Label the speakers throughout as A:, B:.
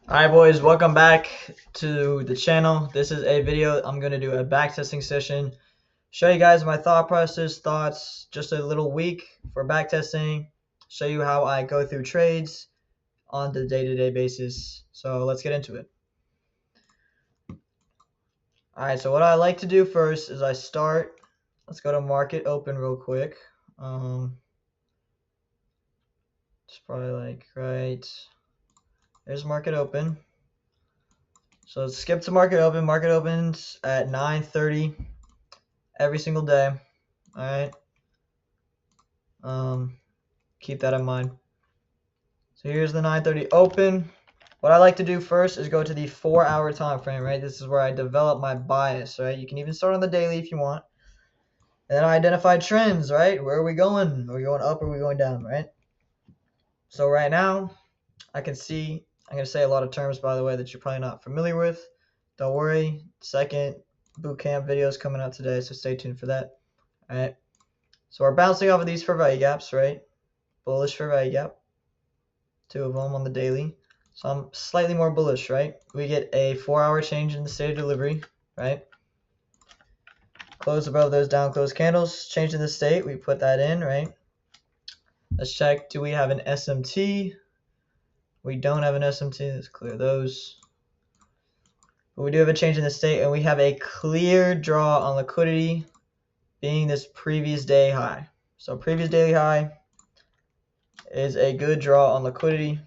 A: Alright boys, welcome back to the channel. This is a video. I'm going to do a backtesting session. Show you guys my thought process, thoughts, just a little week for backtesting. Show you how I go through trades on the day-to-day basis. So let's get into it. Alright, so what I like to do first is let's go to market open real quick. It's probably like right, there's market open. So let's skip to market open. Market opens at 9:30 every single day. All right. Keep that in mind. So here's the 9:30 open. What I like to do first is go to the 4-hour time frame, right? This is where I develop my bias, right? You can even start on the daily if you want. And then I identify trends, right? Where are we going? Are we going up or are we going down, right? So right now, I can see, I'm going to say a lot of terms, by the way, that you're probably not familiar with. Don't worry. Second bootcamp video is coming out today, so stay tuned for that. All right. So we're bouncing off of these fair value gaps, right? Bullish fair value gap. 2 of them on the daily. So I'm slightly more bullish, right? We get a 4-hour change in the state of delivery, right? Close above those down close candles, change in the state, we put that in, right? Let's check, do we have an SMT? We don't have an SMT, let's clear those. But we do have a change in the state, and we have a clear draw on liquidity being this previous day high. So previous daily high is a good draw on liquidity,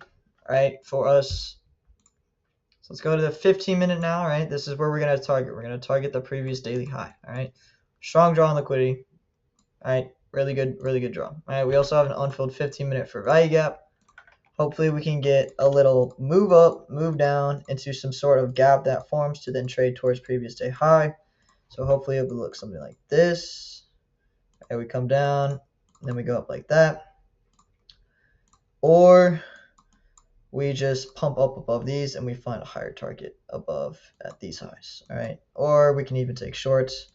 A: right, for us. So let's go to the 15-minute now, right? This is where we're going to target. We're going to target the previous daily high, all right? Strong draw on liquidity, all right? Really good draw. All right, we also have an unfilled 15-minute for value gap. Hopefully we can get a little move up, move down into some sort of gap that forms to then trade towards previous day high. So hopefully it will look something like this. And we come down, and then we go up like that. Or we just pump up above these and we find a higher target above at these highs, all right? Or we can even take shorts.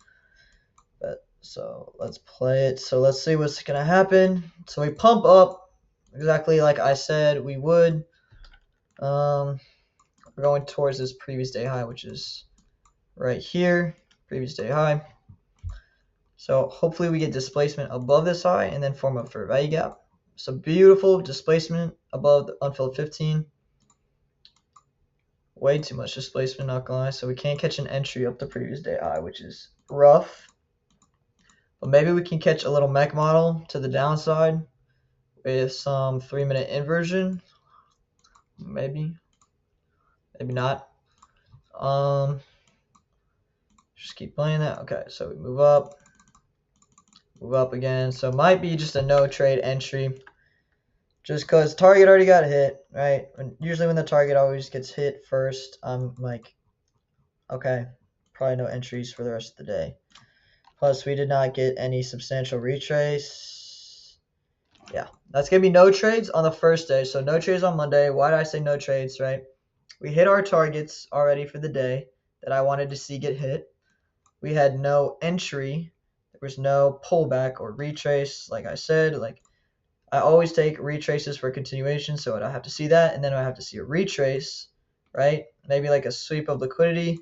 A: But so let's play it. So let's see what's gonna happen. So we pump up exactly like I said we would. We're going towards this previous day high, which is right here, previous day high. So hopefully we get displacement above this high and then form a fair value gap. So beautiful displacement above the unfilled 15. Way too much displacement, not gonna lie. So we can't catch an entry up the previous day high, which is rough. But maybe we can catch a little mech model to the downside with some 3-minute inversion. Maybe not. Just keep playing that. Okay, so we move up again. So it might be just a no trade entry, just because target already got hit, right? Usually when the target always gets hit first, I'm like, okay, probably no entries for the rest of the day. Plus, we did not get any substantial retrace. Yeah, that's going to be no trades on the first day. So no trades on Monday. Why did I say no trades, right? We hit our targets already for the day that I wanted to see get hit. We had no entry. There was no pullback or retrace. Like I said, like I always take retraces for continuation. So I have to see that. And then I have to see a retrace, right? Maybe like a sweep of liquidity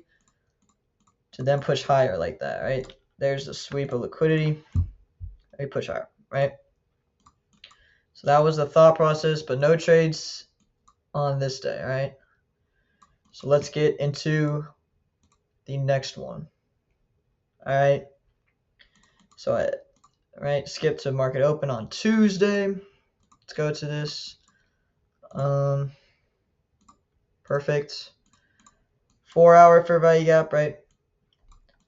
A: to then push higher like that, right? There's a sweep of liquidity. We push higher, right? So that was the thought process, but no trades on this day, right? So let's get into the next one. All right. So skip to market open on Tuesday. Let's go to this. Perfect. 4-hour fair value gap, right?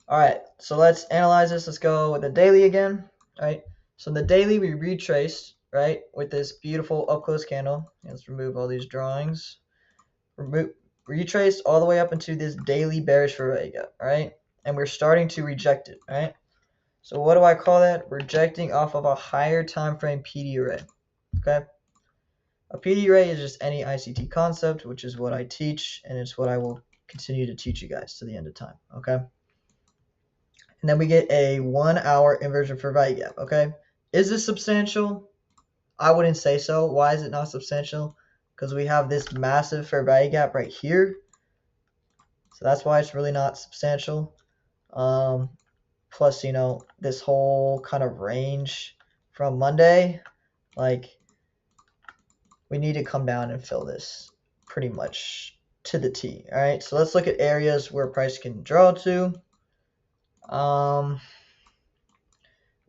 A: All right, so let's analyze this. Let's go with the daily again, right? So in the daily, we retraced, right, with this beautiful up-close candle. Let's remove all these drawings. Retraced all the way up into this daily bearish fair value gap, right? And we're starting to reject it, right? So what do I call that? Rejecting off of a higher time frame PD array, okay? A PD array is just any ICT concept, which is what I teach, and it's what I will continue to teach you guys to the end of time, okay? And then we get a 1-hour inversion for value gap, okay? Is this substantial? I wouldn't say so. Why is it not substantial? because we have this massive fair value gap right here. So that's why it's really not substantial. Plus, you know, this whole kind of range from Monday, like, we need to come down and fill this pretty much to the T. All right, so let's look at areas where price can draw to. I'm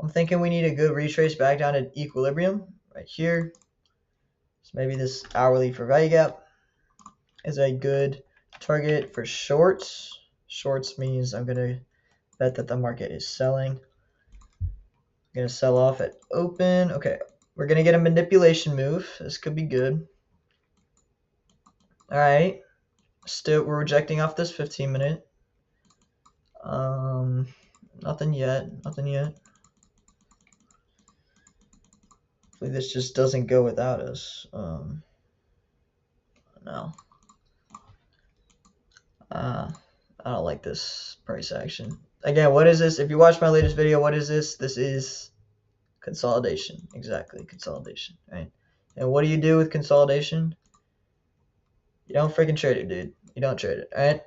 A: thinking we need a good retrace back down at equilibrium right here. So maybe this hourly for value gap is a good target for shorts. Shorts means I'm gonna bet that the market is selling. I'm gonna sell off at open. Okay, we're gonna get a manipulation move. This could be good. All right, still we're rejecting off this 15-minute. Nothing yet. Hopefully this just doesn't go without us. No. I don't like this price action. Again, what is this? If you watched my latest video, what is this? This is consolidation. Exactly, consolidation, right? And what do you do with consolidation? You don't freaking trade it, dude. You don't trade it, all right?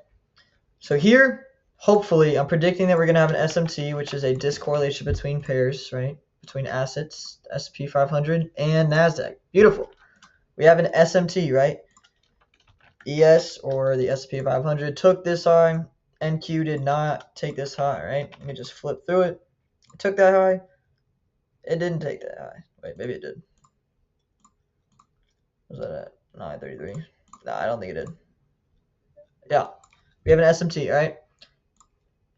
A: So here, hopefully, I'm predicting that we're going to have an SMT, which is a discorrelation between pairs, right? Between assets, S&P 500 and NASDAQ. Beautiful. We have an SMT, right? ES, or the S&P 500, took this high. NQ did not take this high, right? Let me just flip through it. It took that high. It didn't take that high. Wait, maybe it did. Was that at 933? No, I don't think it did. Yeah, we have an SMT, right?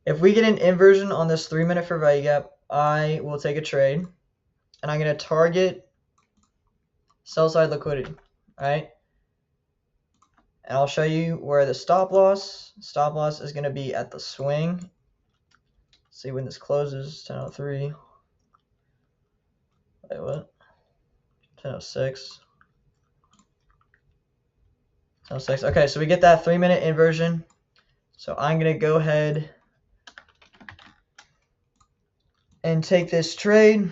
A: If we get an inversion on this 3-minute for value gap, I will take a trade, and I'm going to target sell side liquidity, right? And I'll show you where the stop loss is going to be at the swing. See when this closes. 10:03. Wait, what? 10:06. 10:06. Okay, so we get that 3-minute inversion. So I'm going to go ahead and take this trade.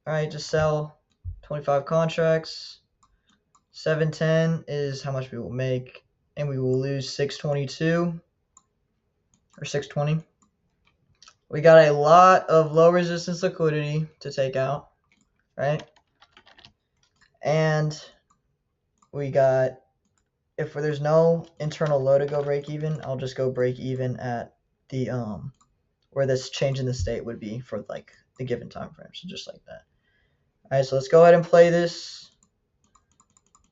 A: All right, just sell 25 contracts. 710 is how much we will make, and we will lose 622 or 620. We got a lot of low resistance liquidity to take out, right? And we got, if there's no internal low to go break even, I'll just go break even at the where this change in the state would be for like the given time frame. So just like that. All right, so let's go ahead and play this.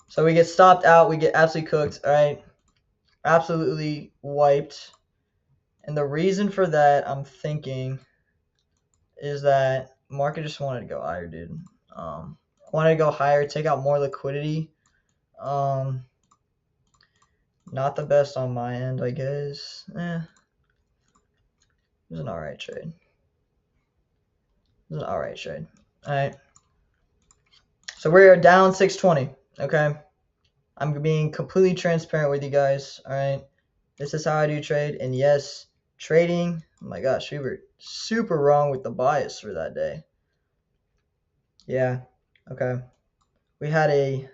A: So we get stopped out, we get absolutely cooked, all right? Absolutely wiped. And the reason for that, I'm thinking, is that market just wanted to go higher, dude. Wanted to go higher, take out more liquidity. Not the best on my end, I guess. It was an alright trade. All right. So we're down 620, okay? I'm being completely transparent with you guys, all right? This is how I do trade, and yes, trading, oh my gosh, we were super wrong with the bias for that day. Yeah, okay. We had a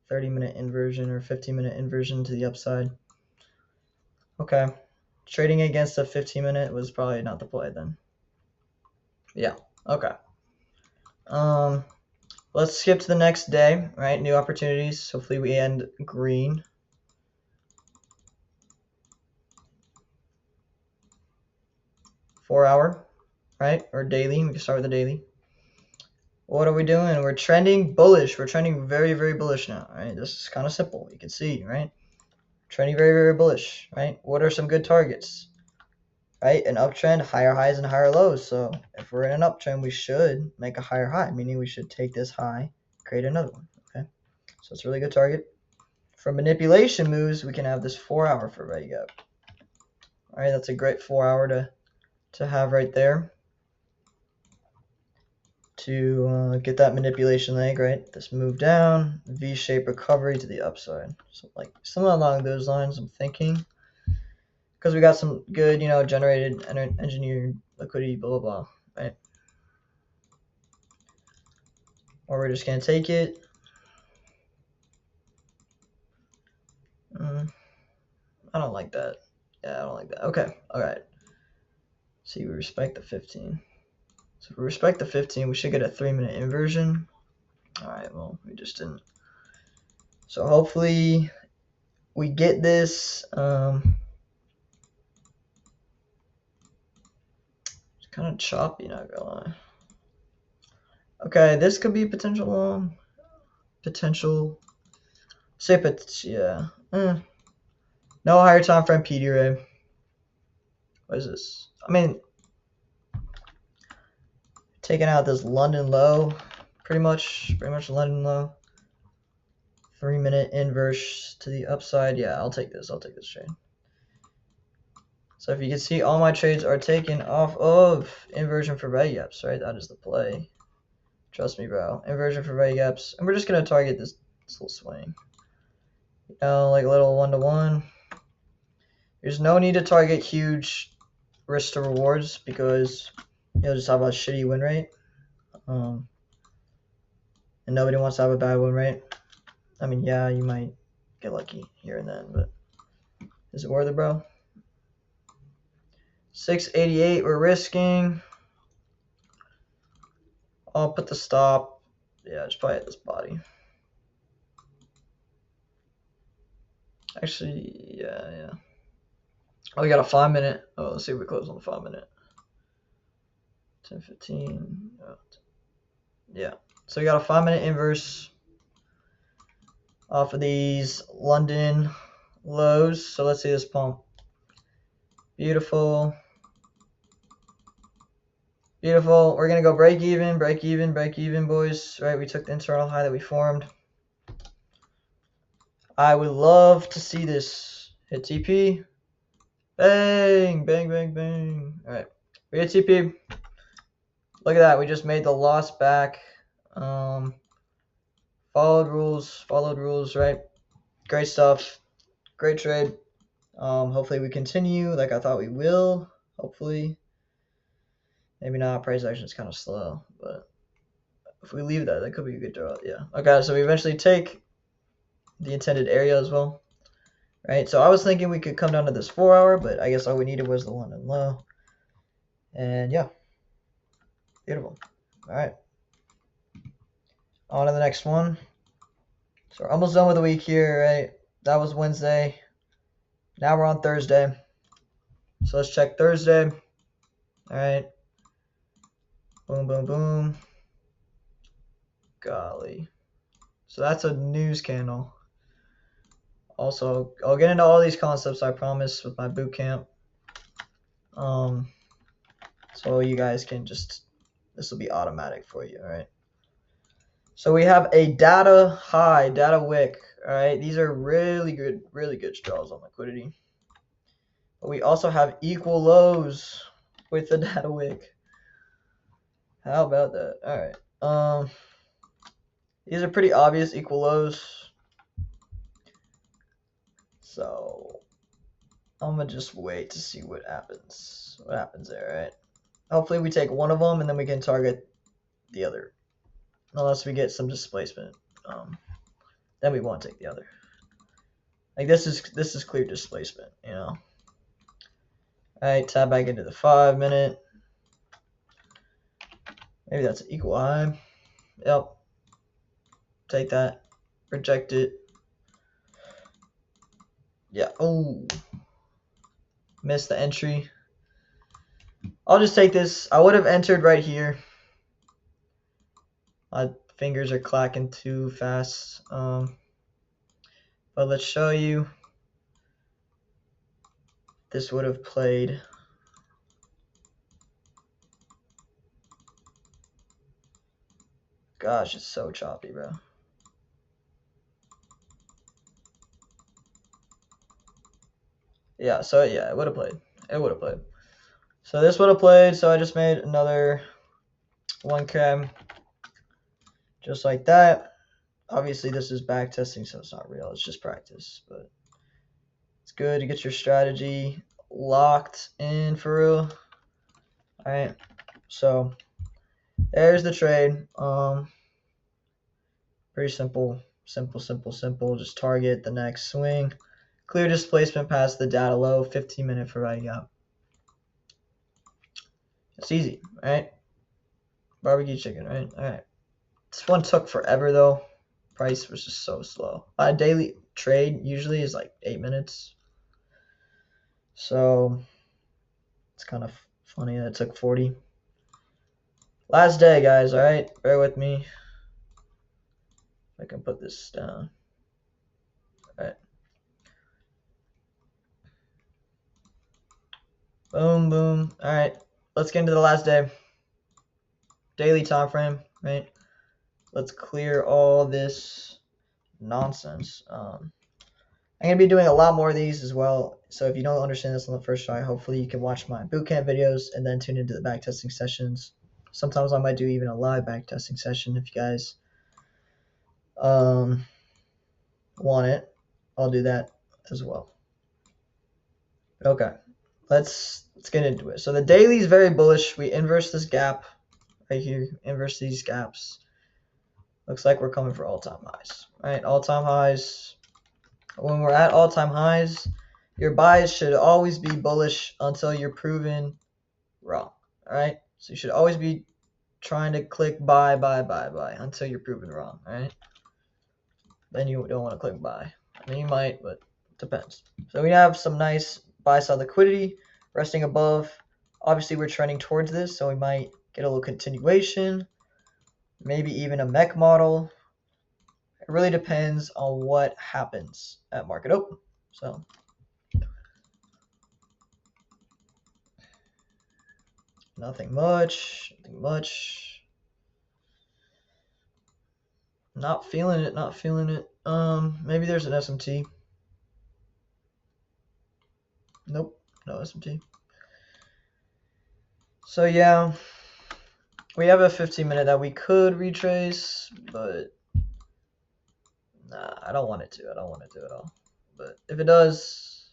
A: 30-minute inversion or 15-minute inversion to the upside. Okay. Trading against a 15-minute was probably not the play then. Yeah, okay. Let's skip to the next day, right? New opportunities. Hopefully we end green. Four-hour, right? Or daily. We can start with the daily. What are we doing? We're trending bullish. We're trending very, very bullish now, right? This is kind of simple. You can see, right? Trending very, very bullish, right? What are some good targets? Right? An uptrend, higher highs and higher lows. So if we're in an uptrend, we should make a higher high, meaning we should take this high, create another one, okay? So it's a really good target. For manipulation moves, we can have this 4-hour for value gap. All right, that's a great 4-hour to have right there to get that manipulation leg, right? This move down, V-shaped recovery to the upside. So like something along those lines, I'm thinking. Because we got some good, you know, generated engineered liquidity, blah, blah, blah, right? Or we're just going to take it. I don't like that. Yeah, I don't like that. Okay, alright. See, we respect the 15. So if we respect the 15, we should get a 3-minute inversion. Alright, well, we just didn't. So hopefully we get this. It's kind of choppy, not gonna lie. Okay, this could be potential long. Potential. Say, yeah. No higher time frame PD array. What is this? I mean, taking out this London low, pretty much London low. 3-minute inverse to the upside. Yeah, I'll take this trade. So if you can see, all my trades are taken off of inversion for value gaps, right? That is the play. Trust me, bro. Inversion for value gaps. And we're just going to target this little swing. You know, like a little 1-to-1. There's no need to target huge risk to rewards because you'll just have a shitty win rate. And nobody wants to have a bad win rate. I mean, yeah, you might get lucky here and then, but is it worth it, bro? 688 we're risking. I'll put the stop. Yeah, just probably at this body. Actually, yeah. Oh, we got a 5-minute. Oh, let's see if we close on the 5-minute. 10:15. Oh, yeah. So we got a 5-minute inverse off of these London lows. So let's see this pump. Beautiful. Beautiful. We're gonna go break even, boys. Right? We took the internal high that we formed. I would love to see this hit TP. Bang, bang, bang, bang. All right, we hit TP. Look at that. We just made the loss back. Followed rules, right? Great stuff. Great trade. Hopefully we continue like I thought we will. Hopefully. Maybe not. Price action is kind of slow, but if we leave that, that could be a good draw. Yeah. Okay, so we eventually take the intended area as well. Right, so I was thinking we could come down to this 4-hour, but I guess all we needed was the London low. And yeah, beautiful. All right, on to the next one. So we're almost done with the week here, right? That was Wednesday. Now we're on Thursday. So let's check Thursday. All right. Boom, boom, boom. Golly. So that's a news candle. Also, I'll get into all these concepts, I promise, with my boot camp. So you guys can just, this will be automatic for you, all right? So we have a data high, data wick, all right? These are really good straws on liquidity. But we also have equal lows with the data wick. How about that? All right. These are pretty obvious equal lows. So I'm gonna just wait to see what happens. What happens there, right? Hopefully we take one of them and then we can target the other. Unless we get some displacement, then we won't take the other. Like this is clear displacement, you know. All right, tab back into the 5-minute. Maybe that's an equal high. Yep. Take that. Reject it. Yeah. Oh. Missed the entry. I'll just take this. I would have entered right here. My fingers are clacking too fast. But let's show you. This would have played. Gosh, it's so choppy, bro. Yeah, so yeah, it would have played. It would have played. So this would have played, so I just made another 1K. Just like that. Obviously, this is back testing, so it's not real. It's just practice, but it's good to get your strategy locked in for real. All right, so there's the trade. Pretty simple. Just target the next swing, Clear displacement past the data low, 15-minute for writing up. It's easy, right? Barbecue chicken, right? All right. This one took forever though. Price was just so slow. A daily trade usually is like 8 minutes. So it's kind of funny that it took 40. Last day, guys, all right? Bear with me. I can put this down. All right. Boom, boom. All right. Let's get into the last day. Daily time frame, right? Let's clear all this nonsense. I'm going to be doing a lot more of these as well. So if you don't understand this on the first try, hopefully you can watch my bootcamp videos and then tune into the backtesting sessions. Sometimes I might do even a live backtesting session if you guys want it. I'll do that as well. Okay, let's get into it. So the daily is very bullish. We inverse this gap right here, inverse these gaps. Looks like we're coming for all-time highs. All right, all-time highs. When we're at all-time highs, your buys should always be bullish until you're proven wrong. All right, so you should always be trying to click buy until you're proven wrong. All right, then you don't want to click buy. I mean, you might, but it depends. So we have some nice buy side liquidity resting above. Obviously, we're trending towards this, so we might get a little continuation, maybe even a mech model. It really depends on what happens at market open. So nothing much. Not feeling it. Maybe there's an SMT. Nope, no SMT. So yeah, we have a 15-minute that we could retrace, but nah, I don't want it to. I don't want it to at all. But if it does,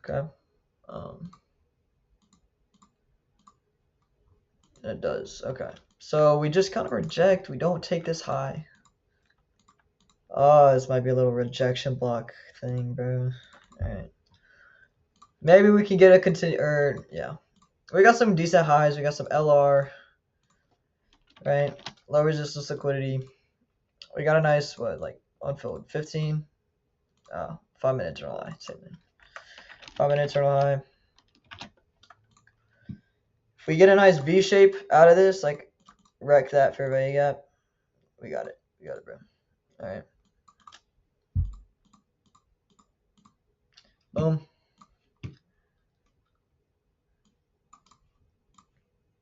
A: okay. It does. Okay. So we just kind of reject. We don't take this high. Oh, this might be a little rejection block thing, bro. Alright. Maybe we can get a continue, or yeah. We got some decent highs. We got some LR. Right? Low resistance liquidity. We got a nice, what, like, unfilled 15? 5-minute internal high. Same thing. 5-minute internal high. If we get a nice V shape out of this, like, wreck that fair value gap, we got it. We got it, bro. Alright. Boom.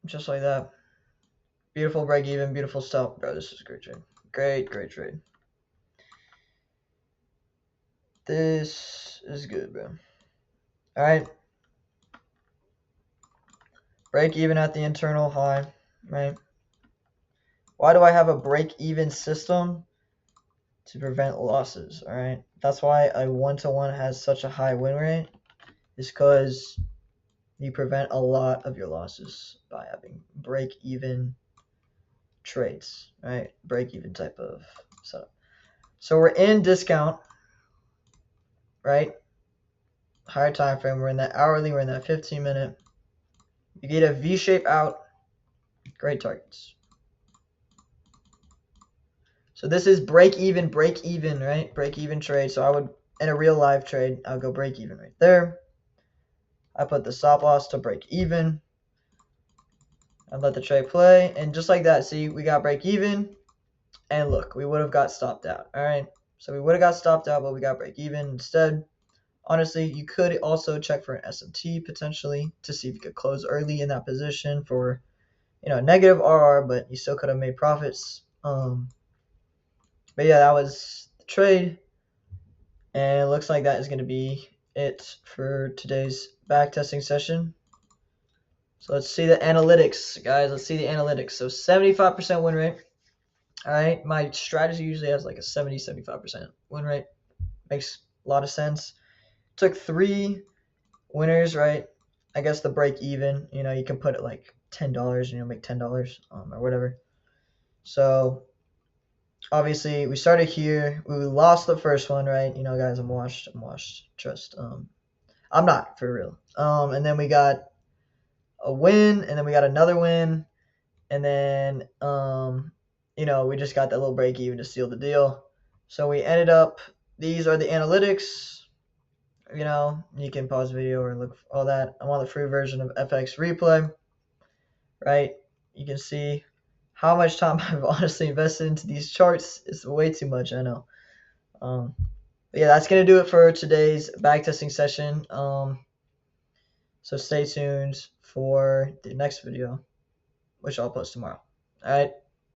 A: Just like that. Beautiful break even, beautiful stop. Bro, this is a great trade. Great trade. This is good, bro. Alright. Break even at the internal high, right? Why do I have a break even system? To prevent losses, alright? That's why a 1-to-1 has such a high win rate, is because you prevent a lot of your losses by having break even trades, right? Break even type of setup. So we're in discount, right? Higher time frame. We're in that hourly. We're in that 15-minute. You get a V shape out. Great targets. So this is break even, right? Break even trade. So I would, in a real live trade, I'll go break even right there. I put the stop loss to break even. I'd let the trade play. And just like that, see, we got break even. And look, we would have got stopped out. All right. So we would have got stopped out, but we got break even instead. Honestly, you could also check for an SMT potentially to see if you could close early in that position for, negative RR, but you still could have made profits. But yeah, that was the trade. And it looks like that is going to be it for today's backtesting session. So let's see the analytics, guys. Let's see the analytics. So 75% win rate. All right. My strategy usually has like a 70-75% win rate. Makes a lot of sense. Took 3 winners, right? I guess the break even, you can put it like $10 and you'll make $10 or whatever. So obviously we started here. We lost the first one, right? You know, guys, I'm washed. Trust. I'm not, for real. And then we got a win, and then we got another win, and then you know, we just got that little break even to seal the deal. So we ended up. These are the analytics. You know, you can pause the video or look for all that. I'm on the free version of FX Replay, right? You can see how much time I've honestly invested into these charts. It's way too much, I know. But yeah, that's gonna do it for today's backtesting session. So stay tuned for the next video, which I'll post tomorrow. All right.